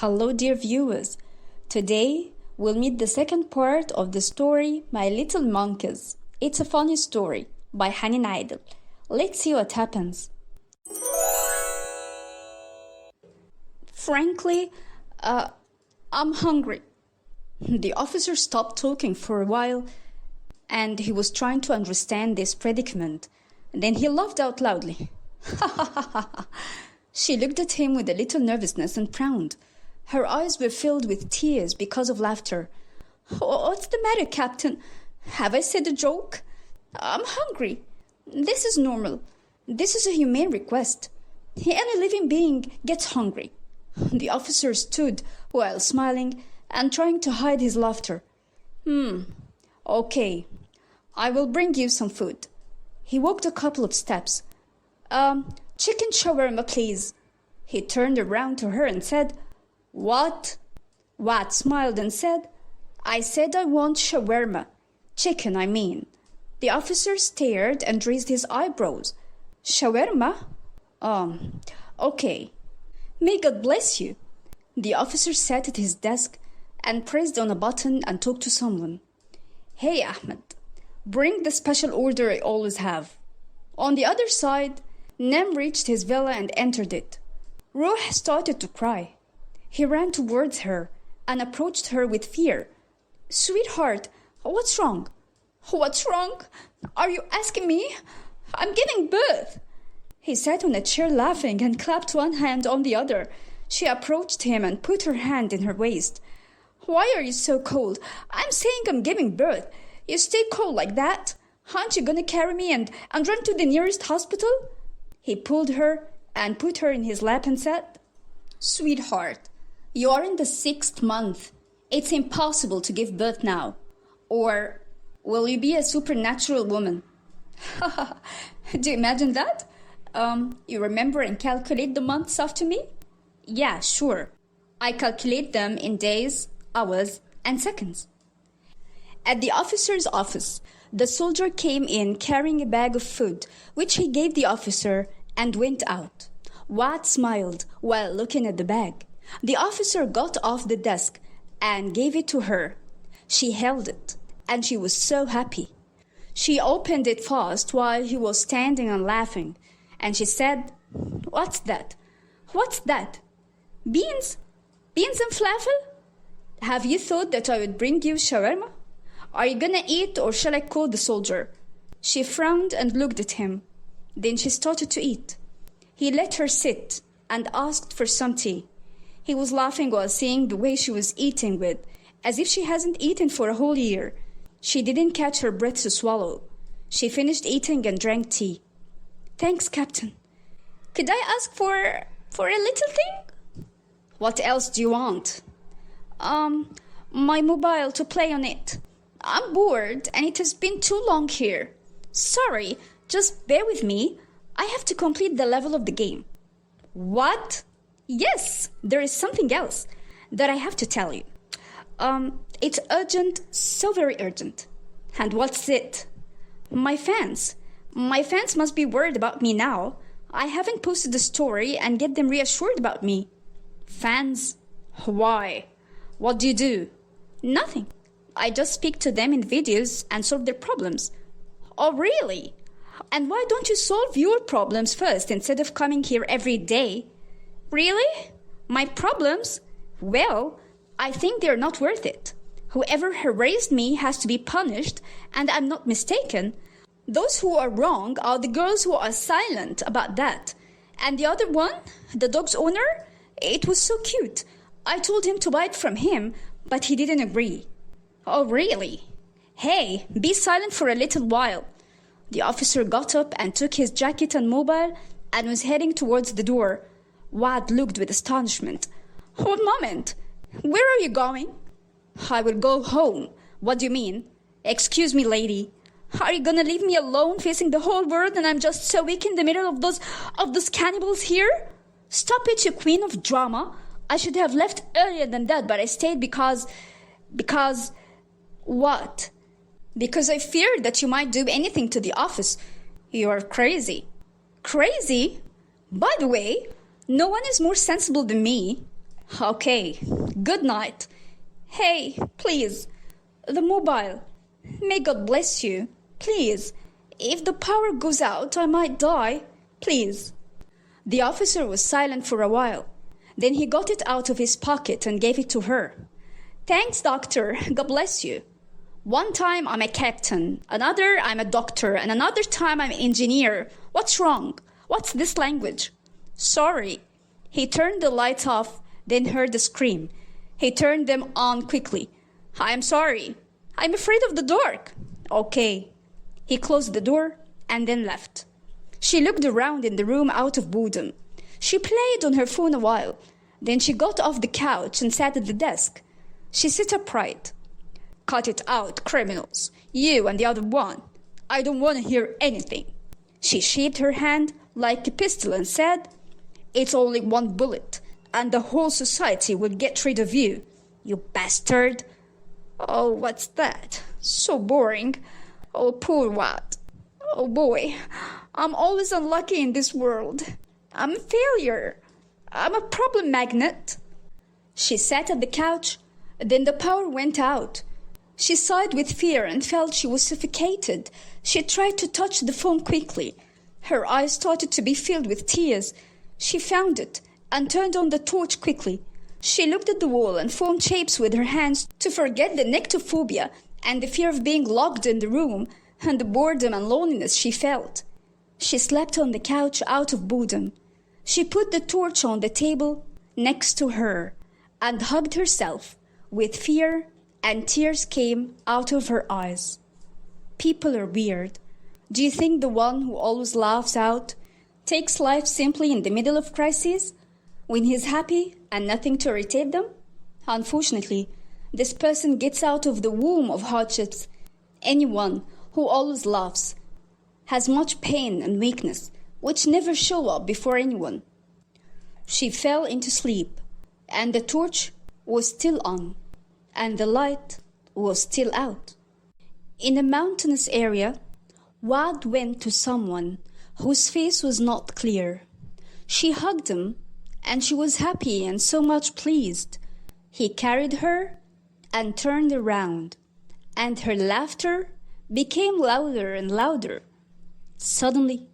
Hello, dear viewers. Today, we'll meet the second part of the story, My Little Monkeys. It's a funny story by Hanin Aidel. Let's see what happens. Frankly, I'm hungry. The officer stopped talking for a while, and he was trying to understand this predicament. Then he laughed out loudly. She looked at him with a little nervousness and frowned. Her eyes were filled with tears because of laughter. What's the matter, Captain? Have I said a joke? I'm hungry. This is normal. This is a humane request. Any living being gets hungry. The officer stood while smiling and trying to hide his laughter. Okay. I will bring you some food. He walked a couple of steps. Chicken shawarma, please. He turned around to her and said, What? Wat smiled and said, I said I want shawarma. Chicken, I mean. The officer stared and raised his eyebrows. Shawarma? Okay. May God bless you. The officer sat at his desk and pressed on a button and talked to someone. Hey, Ahmed, bring the special order I always have. On the other side, Nem reached his villa and entered it. Ruh started to cry. He ran towards her and approached her with fear. Sweetheart, what's wrong? What's wrong? Are you asking me? I'm giving birth. He sat on a chair laughing and clapped one hand on the other. She approached him and put her hand in her waist. Why are you so cold? I'm saying I'm giving birth. You stay cold like that? Aren't you gonna carry me and run to the nearest hospital? He pulled her and put her in his lap and said, Sweetheart, you are in the 6th month. It's impossible to give birth now. Or will you be a supernatural woman? Do you imagine that? You remember and calculate the months after me? Yeah, sure. I calculate them in days, hours, and seconds. At the officer's office, the soldier came in carrying a bag of food, which he gave the officer and went out. Wat smiled while looking at the bag. The officer got off the desk and gave it to her. She held it, and she was so happy. She opened it fast while he was standing and laughing, and she said, What's that? What's that? Beans? Beans and falafel? Have you thought that I would bring you shawarma? Are you gonna eat or shall I call the soldier? She frowned and looked at him. Then she started to eat. He let her sit and asked for some tea. He was laughing while seeing the way she was eating with, as if she hasn't eaten for a whole year. She didn't catch her breath to swallow. She finished eating and drank tea. Thanks, Captain. Could I ask for a little thing? What else do you want? My mobile to play on it. I'm bored and it has been too long here. Sorry, just bear with me. I have to complete the level of the game. What? Yes, there is something else that I have to tell you. It's urgent, so very urgent. And what's it? My fans. My fans must be worried about me now. I haven't posted the story and get them reassured about me. Fans? Why? What do you do? Nothing. I just speak to them in videos and solve their problems. Oh, really? And why don't you solve your problems first instead of coming here every day? Really? My problems? Well, I think they're not worth it. Whoever harassed me has to be punished, and I'm not mistaken. Those who are wrong are the girls who are silent about that. And the other one, the dog's owner, it was so cute. I told him to buy it from him, but he didn't agree. Oh, really? Hey, be silent for a little while. The officer got up and took his jacket and mobile and was heading towards the door. Wad looked with astonishment. One moment. Where are you going? I will go home. What do you mean? Excuse me, lady. Are you gonna leave me alone facing the whole world and I'm just so weak in the middle of those cannibals here? Stop it, you queen of drama. I should have left earlier than that, but I stayed because... What? Because I feared that you might do anything to the office. You are crazy. Crazy? By the way, no one is more sensible than me. Okay, good night. Hey, please, the mobile. May God bless you. Please, if the power goes out, I might die. Please. The officer was silent for a while. Then he got it out of his pocket and gave it to her. Thanks, doctor. God bless you. One time I'm a captain, another I'm a doctor, and another time I'm an engineer. What's wrong? What's this language? Sorry. He turned the lights off, then heard a scream. He turned them on quickly. I'm sorry. I'm afraid of the dark. Okay. He closed the door and then left. She looked around in the room out of boredom. She played on her phone a while. Then she got off the couch and sat at the desk. She sat upright. Cut it out, criminals. You and the other one. I don't want to hear anything. She shaped her hand like a pistol and said, It's only one bullet, and the whole society will get rid of you, you bastard. Oh, what's that? So boring. Oh, poor Watt. Oh, boy. I'm always unlucky in this world. I'm a failure. I'm a problem magnet. She sat at the couch. Then the power went out. She sighed with fear and felt she was suffocated. She tried to touch the phone quickly. Her eyes started to be filled with tears. She found it and turned on the torch quickly. She looked at the wall and formed shapes with her hands to forget the nyctophobia and the fear of being locked in the room and the boredom and loneliness she felt. She slept on the couch out of boredom. She put the torch on the table next to her and hugged herself with fear, and tears came out of her eyes. People are weird. Do you think the one who always laughs out takes life simply in the middle of crises, when he's happy and nothing to irritate them? Unfortunately, this person gets out of the womb of hardships. Anyone who always laughs has much pain and weakness, which never show up before anyone. She fell into sleep, and the torch was still on, and the light was still out. In a mountainous area, Wad went to someone whose face was not clear. She hugged him, and she was happy and so much pleased. He carried her and turned around, and her laughter became louder and louder. Suddenly,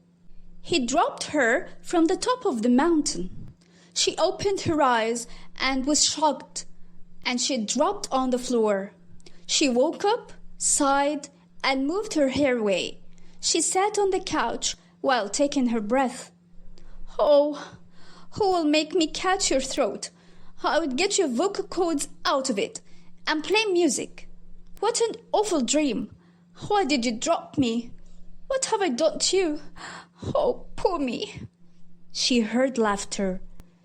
he dropped her from the top of the mountain. She opened her eyes and was shocked, and she dropped on the floor. She woke up, sighed, and moved her hair away. She sat on the couch while taking her breath. Oh, who will make me catch your throat? I would get your vocal cords out of it and play music. What an awful dream. Why did you drop me? What have I done to you? Oh, poor me. She heard laughter.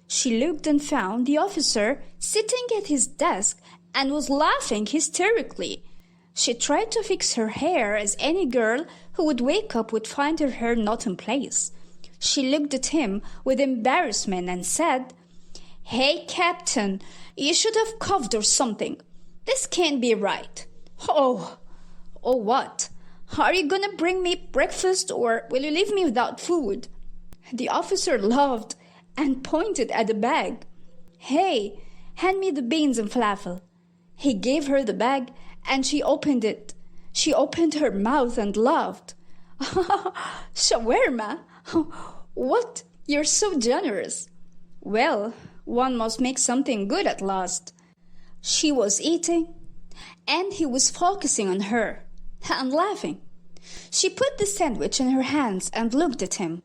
She looked and found the officer sitting at his desk and was laughing hysterically. She tried to fix her hair as any girl who would wake up would find her hair not in place. She looked at him with embarrassment and said, Hey, Captain, you should have coughed or something. This can't be right. Oh, what? Are you gonna bring me breakfast or will you leave me without food? The officer laughed and pointed at the bag. Hey, hand me the beans and falafel. He gave her the bag and she opened it. She opened her mouth and laughed. Shawarma? What? You're so generous. Well, one must make something good at last. She was eating, and he was focusing on her and laughing. She put the sandwich in her hands and looked at him.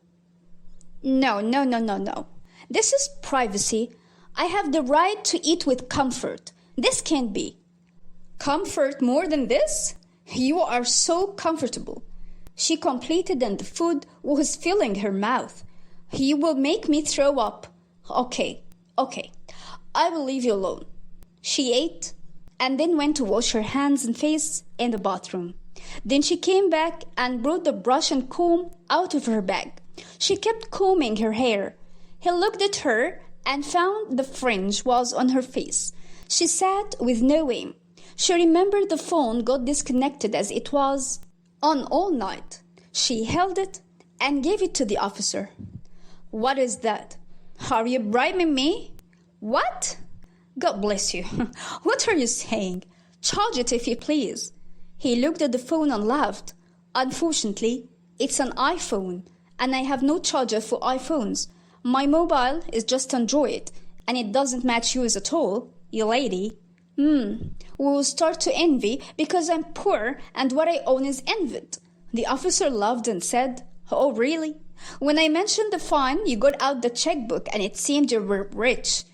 No. This is privacy. I have the right to eat with comfort. This can't be. Comfort more than this? You are so comfortable. She completed and the food was filling her mouth. You will make me throw up. Okay. I will leave you alone. She ate and then went to wash her hands and face in the bathroom. Then she came back and brought the brush and comb out of her bag. She kept combing her hair. He looked at her and found the fringe was on her face. She sat with no aim. She remembered the phone got disconnected as it was on all night. She held it and gave it to the officer. What is that? Are you bribing me? What? God bless you. What are you saying? Charge it if you please. He looked at the phone and laughed. Unfortunately, it's an iPhone, and I have no charger for iPhones. My mobile is just Android, and it doesn't match yours at all, you lady. We will start to envy because I'm poor and what I own is envied. The officer laughed and said, Oh, really? When I mentioned the fine, you got out the checkbook and it seemed you were rich.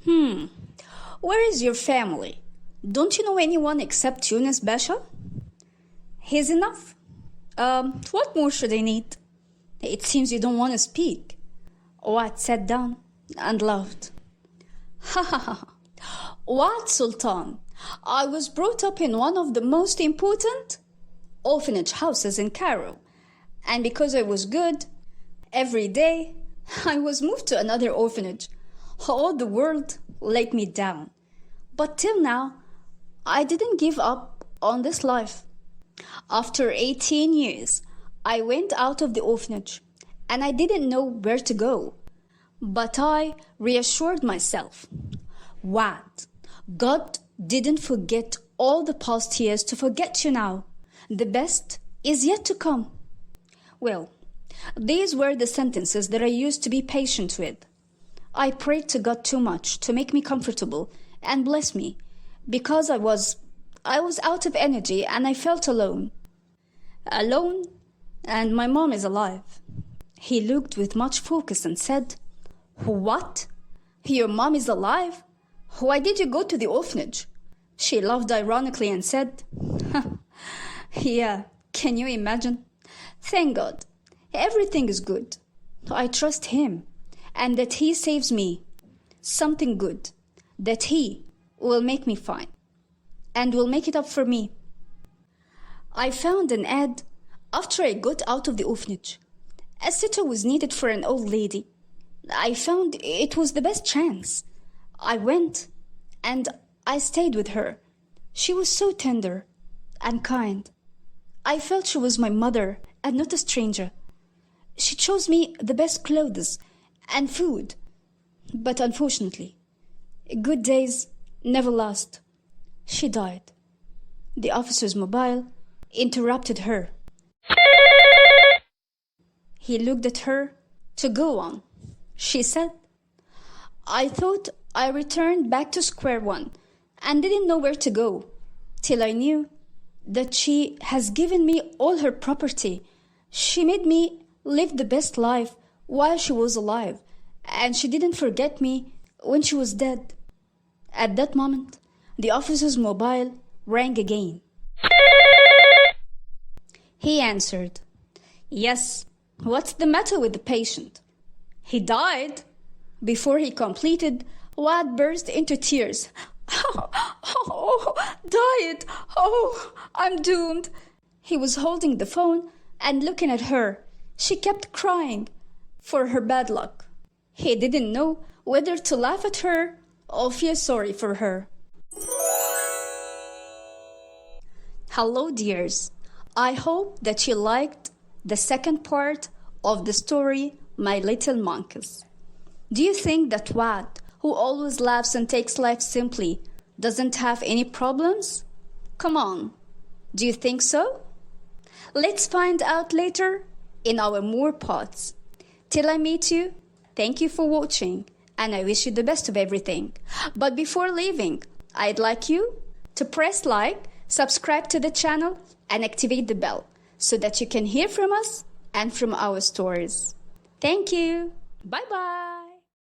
Where is your family? Don't you know anyone except Yunus Basha? He's enough. What more should I need? It seems you don't want to speak. Wat sat down and laughed. Ha ha ha. What, Sultan? I was brought up in one of the most important orphanage houses in Cairo. And because I was good, every day I was moved to another orphanage. All the world let me down. But till now, I didn't give up on this life. After 18 years, I went out of the orphanage and I didn't know where to go. But I reassured myself. What? God didn't forget all the past years to forget you now. The best is yet to come. Well, these were the sentences that I used to be patient with. I prayed to God too much to make me comfortable and bless me because I was out of energy and I felt alone. Alone, and my mom is alive. He looked with much focus and said, What? Your mom is alive? Why did you go to the orphanage? She laughed ironically and said, Yeah, can you imagine? Thank God. Everything is good. I trust Him and that He saves me. Something good. That He will make me fine and will make it up for me. I found an ad after I got out of the orphanage. A sitter was needed for an old lady. I found it was the best chance. I went and I stayed with her. She was so tender and kind. I felt she was my mother and not a stranger. She chose me the best clothes and food. But unfortunately, good days never last. She died. The officer's mobile interrupted her. He looked at her to go on. She said, I thought I returned back to square one and didn't know where to go till I knew that she has given me all her property. She made me live the best life while she was alive, and she didn't forget me when she was dead. At that moment, the officer's mobile rang again. He answered, Yes, what's the matter with the patient? He died. Before he completed, Wad burst into tears. Died! Oh, I'm doomed. He was holding the phone and looking at her. She kept crying for her bad luck. He didn't know whether to laugh at her or feel sorry for her. Hello, dears. I hope that you liked the second part of the story, My Little Monkeys. Do you think that Wad, who always laughs and takes life simply, doesn't have any problems? Come on, do you think so? Let's find out later in our more parts. Till I meet you, thank you for watching, and I wish you the best of everything. But before leaving, I'd like you to press like, subscribe to the channel, and activate the bell so that you can hear from us and from our stories. Thank you. Bye-bye.